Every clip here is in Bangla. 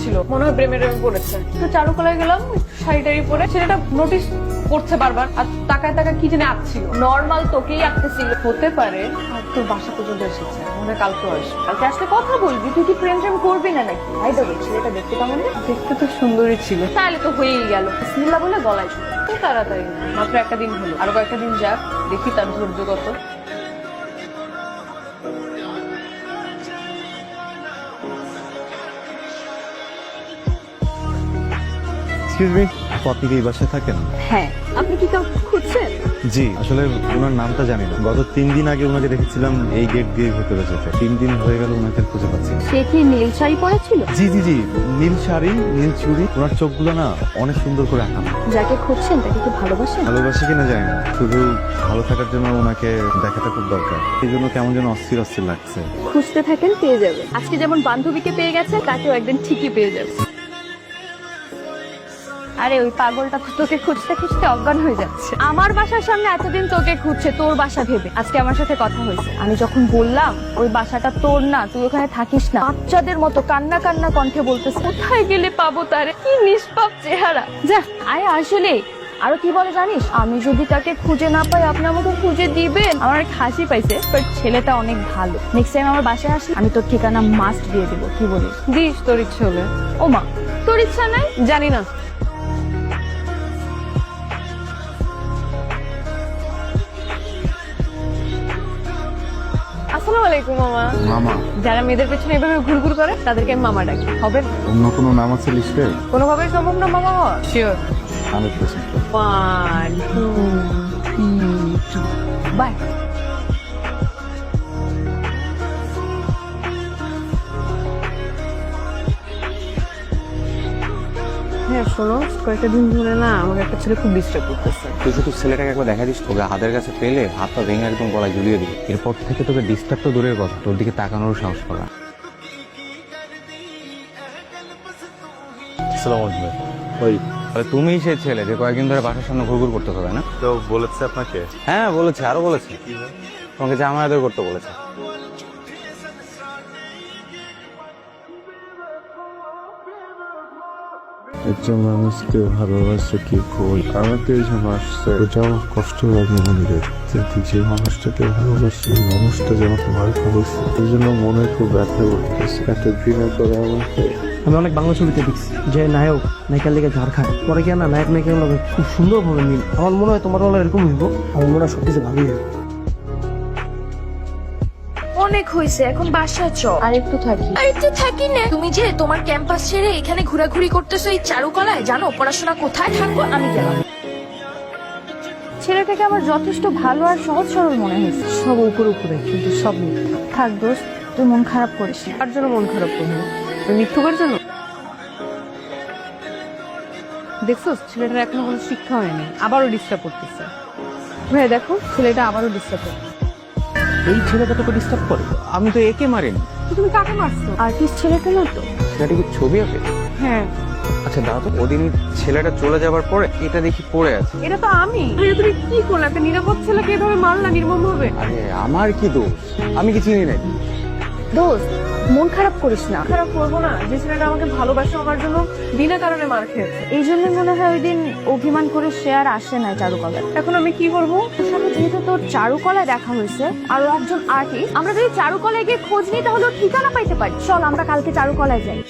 ছিল, মনে হয় প্রেমে পড়েছে। তো চারুকলায় গেলাম, শাড়ি পরে ছেলেটা নোটিস করছে বারবার, আর তাকায় তাকায় কি জানি আঁকছিল। নর্মাল তোকেই আঁকতেছিল, হতে পারে আর তোর বাসা পর্যন্ত এসেছে, মনে হয় কালকে আসবে। কালকে আসলে কথা বলবি, তুই কি প্রেম করবি না নাকি? ভাই দেবো, ছেলেটা দেখতে কেমন? দেখতে তো সুন্দরই ছিল, তাহলে তো হয়েই গেল। বিসমিল্লাহ বলে গলায় ছিল, তো তাড়াতাড়ি না, মাত্র একটা দিন হলো, আরো কয়েকটা দিন যাক, দেখি তার ধৈর্য কত। আপনি কি এই বাসায় থাকেন? হ্যাঁ, আপনি কি কাউকে খুঁজছেন? জি, আসলে ওনার নামটা জানি না। গত 3 দিন আগে ওনাকে দেখেছিলাম এই গেট দিয়ে ভেতরে যেতে। 3 দিন হয়ে গেল ওনাকে খুঁজে পাচ্ছি না। সে কি নীল শাড়ি পরেছিল? জি জি জি, নীল শাড়ি, নীল চুড়ি। ওনার চোখগুলো না অনেক সুন্দর করে আঁকা। যাকে খুঁজছেন তাকে কি ভালোবাসেন? ভালোবাসি কিনা জানি না, শুধু ভালো থাকার জন্য ওনাকে দেখাটা খুব দরকার। এই জন্য কেমন যেন অস্থির অস্থির লাগছে। খুঁজতে থাকেন, পেয়ে যাবে। আজকে যেমন বান্ধবীকে পেয়ে গেছে, তাকেও একদিন ঠিকই পেয়ে যাবে। আরে ওই পাগলটা তো তোকে খুঁজতে খুঁজতে অজ্ঞান হয়ে যাচ্ছে। আমার বাসার সামনে এতদিন তোকে খুঁজছে তোর বাসা ভেবে। আজকে আমার সাথে কথা হয়েছে, আমি যখন বললাম ওই বাসাটা তোর না, তুই ওখানে থাকিস না, বাচ্চাদের মতো কান্না কান্না কণ্ঠে বলতেছে, কোথায় গেলে পাবো তারে? কি নিষ্পাপ চেহারা। যা আয়, আসলে আরো কি বলে জানিস, আমি যদি তাকে খুঁজে না পাই আপনি আমাকে খুঁজে দিবেন। আমার এক হাসি পাইছে, বাট ছেলেটা অনেক ভালো। নেক্সট টাইম আমার বাসায় আসলে আমি তোর ঠিকানা মাস্ট দিয়ে দিব। কি বলিস? দিস, তোর ইচ্ছে হলে। ও মা, তোর ইচ্ছা নাই? জানি না। আসসালামু আলাইকুম মামা। মামা? যারা মেয়েদের পেছনে এভাবে ঘুরঘুর করে তাদেরকে আমি মামা ডাকি। হবে? অন্য কোনো নাম আছে লিস্টে? কোনোভাবেই সম্ভব না মামা হওয়া? শিওর। 100%। 1 2 3 2 বাই। হ্যাঁ শোনো, কয়েকটা দিন ধরে না আমাকে একটা ছেলে খুব ডিস্টার্ব করতেছে। তুই শুধু ছেলেটাকে একবার দেখা দিস, তোকে হাতের কাছে পেলে হাত পা ভেঙে একদম গলায় ঝুলিয়ে দিবি। এরপর থেকে তোকে ডিস্টার্ব তো দূরের কথা, তোর দিকে তাকানোর সাহস পাবে না। আসসালামু আলাইকুম। ওই তুমি সেই ছেলে যে কয়েকদিন ধরে বাসার সামনে ঘুরঘুর করতে হবে না? তো বলেছে আপনাকে? হ্যাঁ বলেছে, আরো বলেছে তোমাকে জামা আদর করতে বলেছে। একজন মানুষকে ভালোবাসে কি ভুল? আমাকে এই জন্য আসছে, ওটা আমার কষ্ট লাগে মনে দেখতে। যে মানুষটাকে ভালোবাসি, মানুষটা যেন ভয় পাচ্ছে, এই জন্য মনে খুব ব্যথা করতেছে। এত ঘৃণা করে আমাকে। আমি অনেক বাংলা ছবিতে দেখছি যে নায়ক নায়িকার লেগে ঝড় খায়, পরে গিয়ে না নায়ক নায়িকার লগে খুব সুন্দর ভাবে মিল। আমার মনে হয় তোমার বেলা এরকম হইব। আমার মনে হয় সবকিছু ভালোই হবে। অনেক হয়েছে, এখন বাসায় চল। আর একটু থাকি। আর একটু থাকি না? তুমি যে তোমার ক্যাম্পাস ছেড়ে এখানে ঘোরাঘুরি করতেছো এই চারুকলায়, জানো পড়াশোনা কোথায় থাকবো? আমি গেলাম। ছেলেটাকে আমার যথেষ্ট ভালো আর সহজ সরল মনে হয়েছে। সব উপরে উপরে, কিন্তু সব মিথ্যা। থাক দোস্ত, তুই মন খারাপ করিস না। তার জন্য মন খারাপ করবো? ওই মিথ্যুকের জন্য? দেখছো ছেলেটার এখনো কোনো শিক্ষা হয়নি, আবারও ডিস্টার্ব করতেছে। ভাই দেখো, ছেলেটা আবারও ডিস্টার্ব করছে। এই ছেলেটা তোকে ডিস্টার্ব করে? আমি তো একে মারিনি। তুমি কাকে মারছো? আর্টিস্ট ছেলেটা না তো? ছেলেটা কি ছবি আঁকে? হ্যাঁ। আচ্ছা দাও তো, ওদিন ছেলেটা চলে যাবার পরে এটা দেখি পড়ে আছে। এটা তো আমি। তুমি কি করলে? একটা নিরাপদ ছেলেকে এভাবে মারলা নির্মম ভাবে? আরে আমার কি দোষ? আমি কি চিনি নাকি? দোস্ত মন খারাপ করিস না। খারাপ করবো না, যে ছেলেটা আমাকে ভালোবাসে আমার জন্য বিনা কারণে মার খেয়েছে। এই জন্য মনে হয় ওই দিন অভিমান করে সে আর আসে না চারুকলায়। এখন আমি কি করবো? তোর সাথে যেহেতু তোর চারুকলায় দেখা হয়েছে আর ও একজন আর্টিস্ট, আমরা যদি চারুকলায় গিয়ে খোঁজ নিই তাহলে ওর ঠিকানা পাইতে পারি। চল আমরা কালকে চারুকলায় যাই।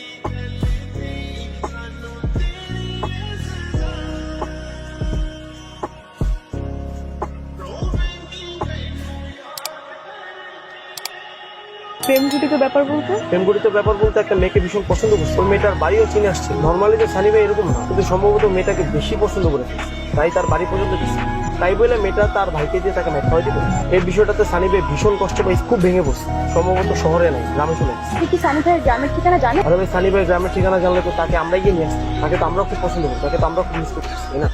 প্রেম জুটিতে ব্যাপার বলতে? প্রেমগড়িত ব্যাপার বলতে একটা মেয়েকে ভীষণ পছন্দ করছে, ওই মেয়েটার বাড়িও চিনে আসছে। নর্মালি যে সানি ভাই এরকম না, কিন্তু সম্ভবত মেয়েটাকে বেশি পছন্দ করে ফেলছে, তাই তার বাড়ি পর্যন্ত দিচ্ছে। তাই বলে মেয়েটা তার ভাইকে দিয়ে তাকে মেয়ে খাওয়াই দিল। এই বিষয়টাতে সানি ভাই ভীষণ কষ্ট পাই, খুব ভেঙে পড়ছে। সম্ভবত শহরে নাই, গ্রামে চলে গেছে। তুই কি সানি ভাইয়ের গ্রামের ঠিকানা জানিস? আরে ভাই, সানি ভাই গ্রামের ঠিকানা জানলে তো তাকে আমরাই গিয়ে নিয়ে আসতাম। তাকে তো আমরা খুব পছন্দ করি, তাকে তো আমরা খুব মিস করতেছি, তাই না?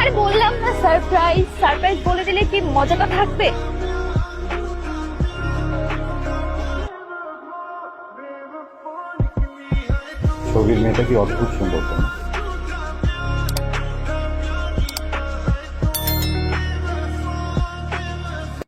আরে বললাম না সারপ্রাইজ। সারপ্রাইজ বলে দিলে কি মজাটা থাকবে? ছবির মেয়েটা কি অদ্ভুত সুন্দর, তাই না?